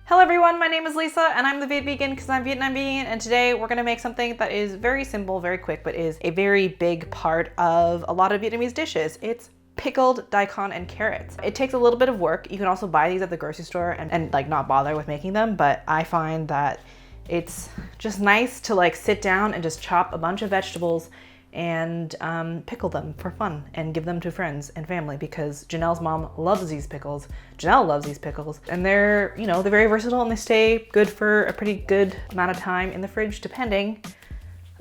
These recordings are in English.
Hello everyone, my name is Lisa and I'm the Viet Vegan because I'm Vietnam vegan, and today we're gonna make something that is very simple, very quick, but is a very big part of a lot of Vietnamese dishes. It's pickled daikon and carrots. It takes a little bit of work. You can also buy these at the grocery store and like not bother with making them, but I find that it's just nice to like sit down and just chop a bunch of vegetables and pickle them for fun and give them to friends and family, because Janelle's mom loves these pickles. Janelle loves these pickles, and they're, you know, they're very versatile and they stay good for a pretty good amount of time in the fridge, depending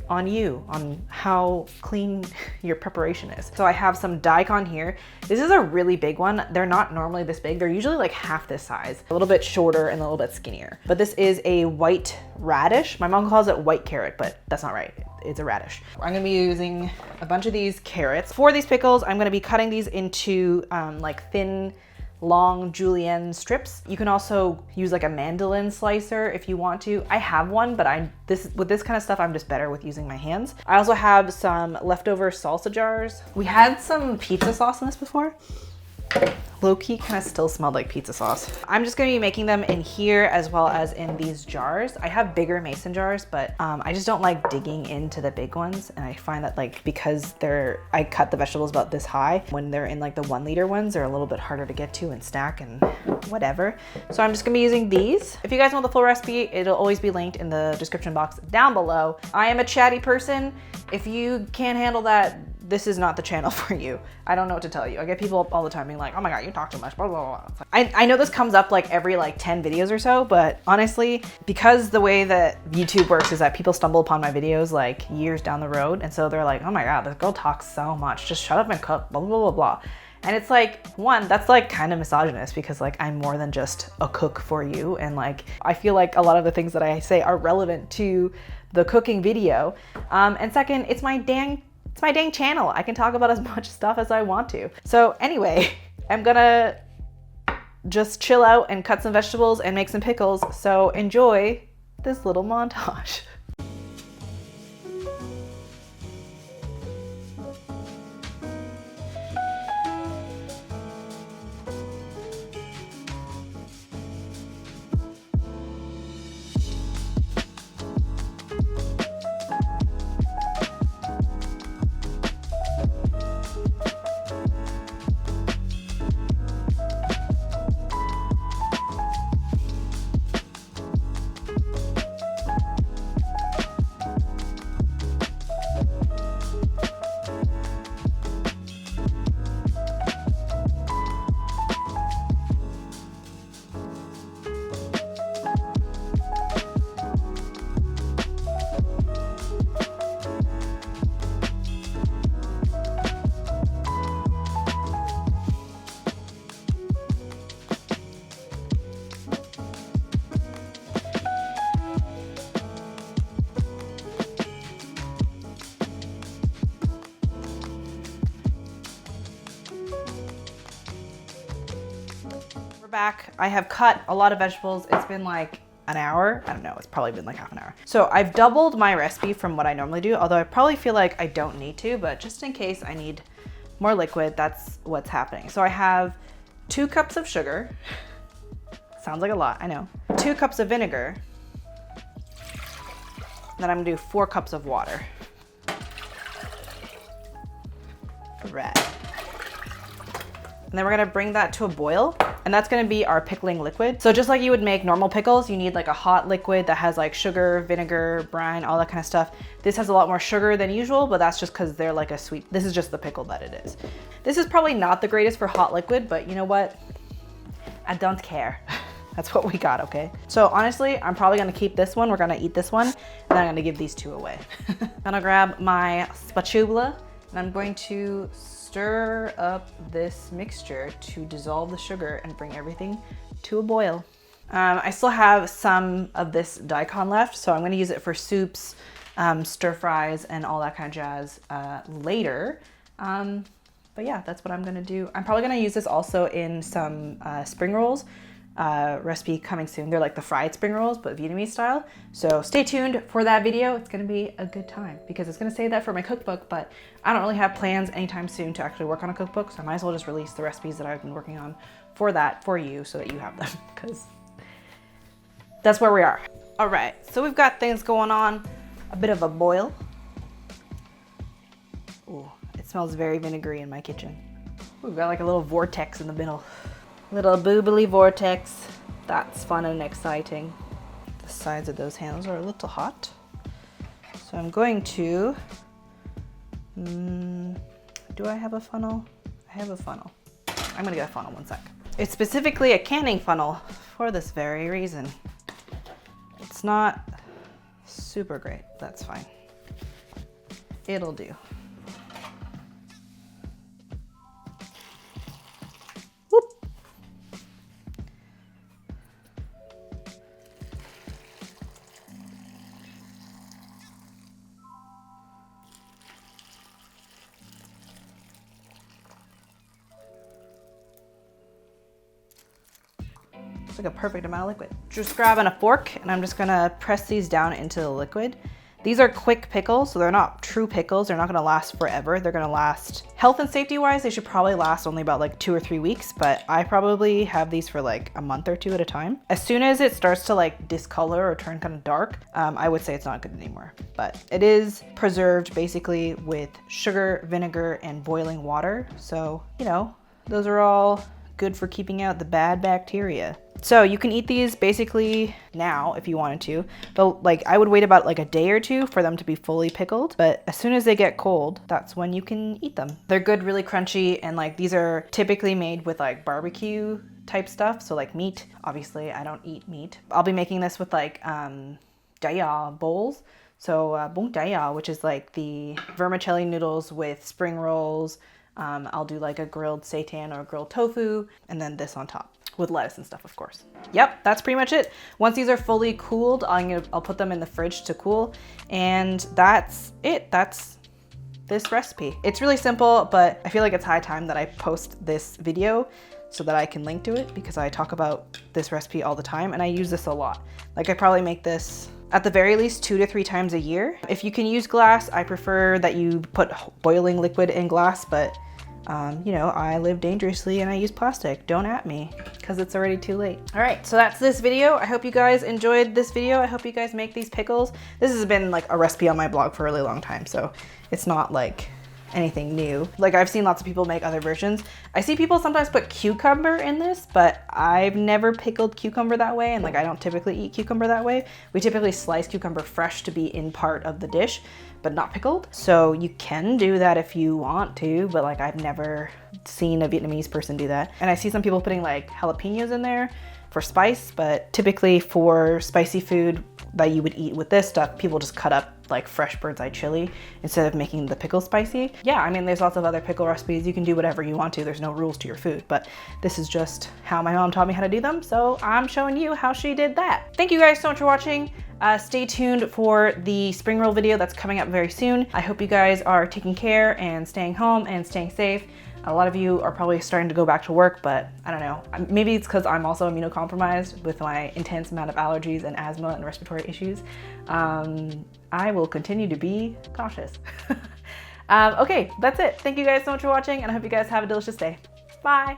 on you, on how clean your preparation is. So I have some daikon here. This is a really big one. They're not normally this big. They're usually like half this size, a little bit shorter and a little bit skinnier. But this is a white radish. My mom calls it white carrot, but that's not right. It's a radish. I'm gonna be using a bunch of these carrots. For these pickles, I'm gonna be cutting these into like thin, long julienne strips. You can also use like a mandolin slicer if you want to. I have one, but with this kind of stuff, I'm just better with using my hands. I also have some leftover salsa jars. We had some pizza sauce in this before. Low-key kind of still smelled like pizza sauce. I'm just gonna be making them in here as well as in these jars. I have bigger mason jars, but I just don't like digging into the big ones. And I find that like, because I cut the vegetables about this high, when they're in like the 1 liter ones, they're a little bit harder to get to and stack and whatever. So I'm just gonna be using these. If you guys want the full recipe, it'll always be linked in the description box down below. I am a chatty person. If you can't handle that, this is not the channel for you. I don't know what to tell you. I get people all the time being like, oh my God, you talk too much, blah, blah, blah. I know this comes up like every like 10 videos or so, but honestly, because the way that YouTube works is that people stumble upon my videos like years down the road. And so they're like, oh my God, this girl talks so much. Just shut up and cook, blah, blah, blah, blah. And it's like, one, that's like kind of misogynist, because like I'm more than just a cook for you. And like, I feel like a lot of the things that I say are relevant to the cooking video. And second, it's my dang channel. I can talk about as much stuff as I want to. So anyway, I'm gonna just chill out and cut some vegetables and make some pickles. So enjoy this little montage. Back. I have cut a lot of vegetables. It's been like an hour. I don't know. It's probably been like half an hour. So I've doubled my recipe from what I normally do, although I probably feel like I don't need to, but just in case I need more liquid, that's what's happening. So I have 2 cups of sugar. Sounds like a lot, I know. 2 cups of vinegar. Then I'm gonna do 4 cups of water. Right. And then we're gonna bring that to a boil, and that's gonna be our pickling liquid. So just like you would make normal pickles, you need like a hot liquid that has like sugar, vinegar, brine, all that kind of stuff. This has a lot more sugar than usual, but that's just because they're like a sweet, this is just the pickle that it is. This is probably not the greatest for hot liquid, but you know what? I don't care. That's what we got, okay? So honestly, I'm probably gonna keep this one. We're gonna eat this one, and then I'm gonna give these 2 away. I'm gonna grab my spatula, and I'm going to stir up this mixture to dissolve the sugar and bring everything to a boil. I still have some of this daikon left, so I'm gonna use it for soups, stir fries, and all that kind of jazz later. But yeah, that's what I'm gonna do. I'm probably gonna use this also in some spring rolls. Recipe coming soon. They're like the fried spring rolls, but Vietnamese style. So stay tuned for that video. It's gonna be a good time because it's gonna say that for my cookbook, but I don't really have plans anytime soon to actually work on a cookbook. So I might as well just release the recipes that I've been working on for that for you so that you have them, because that's where we are. All right, so we've got things going on, a bit of a boil. Ooh, it smells very vinegary in my kitchen. We've got like a little vortex in the middle. Little boobly vortex. That's fun and exciting. The sides of those handles are a little hot. So I'm going to, do I have a funnel? I have a funnel. I'm gonna get a funnel, one sec. It's specifically a canning funnel for this very reason. It's not super great, that's fine. It'll do. Whoop. It's like a perfect amount of liquid. Just grabbing a fork and I'm just gonna press these down into the liquid. These are quick pickles, so they're not true pickles. They're not gonna last forever. They're gonna last, health and safety wise, they should probably last only about like 2 or 3 weeks, but I probably have these for like a month or 2 at a time. As soon as it starts to like discolor or turn kind of dark, I would say it's not good anymore. But it is preserved basically with sugar, vinegar, and boiling water. So, you know, those are all good for keeping out the bad bacteria. So you can eat these basically now if you wanted to, but like I would wait about like a day or 2 for them to be fully pickled. But as soon as they get cold, that's when you can eat them. They're good, really crunchy, and like these are typically made with like barbecue type stuff. So like meat, obviously I don't eat meat. I'll be making this with like daya bowls. So bún daya, which is like the vermicelli noodles with spring rolls. I'll do like a grilled seitan or grilled tofu, and then this on top. With lettuce and stuff, of course. Yep, that's pretty much it. Once these are fully cooled, I'll put them in the fridge to cool, and that's it. That's this recipe. It's really simple, but I feel like it's high time that I post this video so that I can link to it, because I talk about this recipe all the time and I use this a lot. Like I probably make this at the very least 2 to 3 times a year. If you can use glass, I prefer that you put boiling liquid in glass, but you know, I live dangerously and I use plastic. Don't at me, because it's already too late. All right, so that's this video. I hope you guys enjoyed this video. I hope you guys make these pickles. This has been like a recipe on my blog for a really long time, so it's not like anything new. Like I've seen lots of people make other versions. I see people sometimes put cucumber in this, but I've never pickled cucumber that way, and like I don't typically eat cucumber that way. We typically slice cucumber fresh to be in part of the dish, but not pickled. So you can do that if you want to, but like I've never seen a Vietnamese person do that. And I see some people putting like jalapenos in there for spice, but typically for spicy food that you would eat with this stuff, people just cut up like fresh bird's eye chili instead of making the pickle spicy. Yeah, I mean, there's lots of other pickle recipes. You can do whatever you want to. There's no rules to your food, but this is just how my mom taught me how to do them. So I'm showing you how she did that. Thank you guys so much for watching. Stay tuned for the spring roll video that's coming up very soon. I hope you guys are taking care and staying home and staying safe. A lot of you are probably starting to go back to work, but I don't know. Maybe it's because I'm also immunocompromised with my intense amount of allergies and asthma and respiratory issues. I will continue to be cautious. Okay, that's it. Thank you guys so much for watching, and I hope you guys have a delicious day. Bye.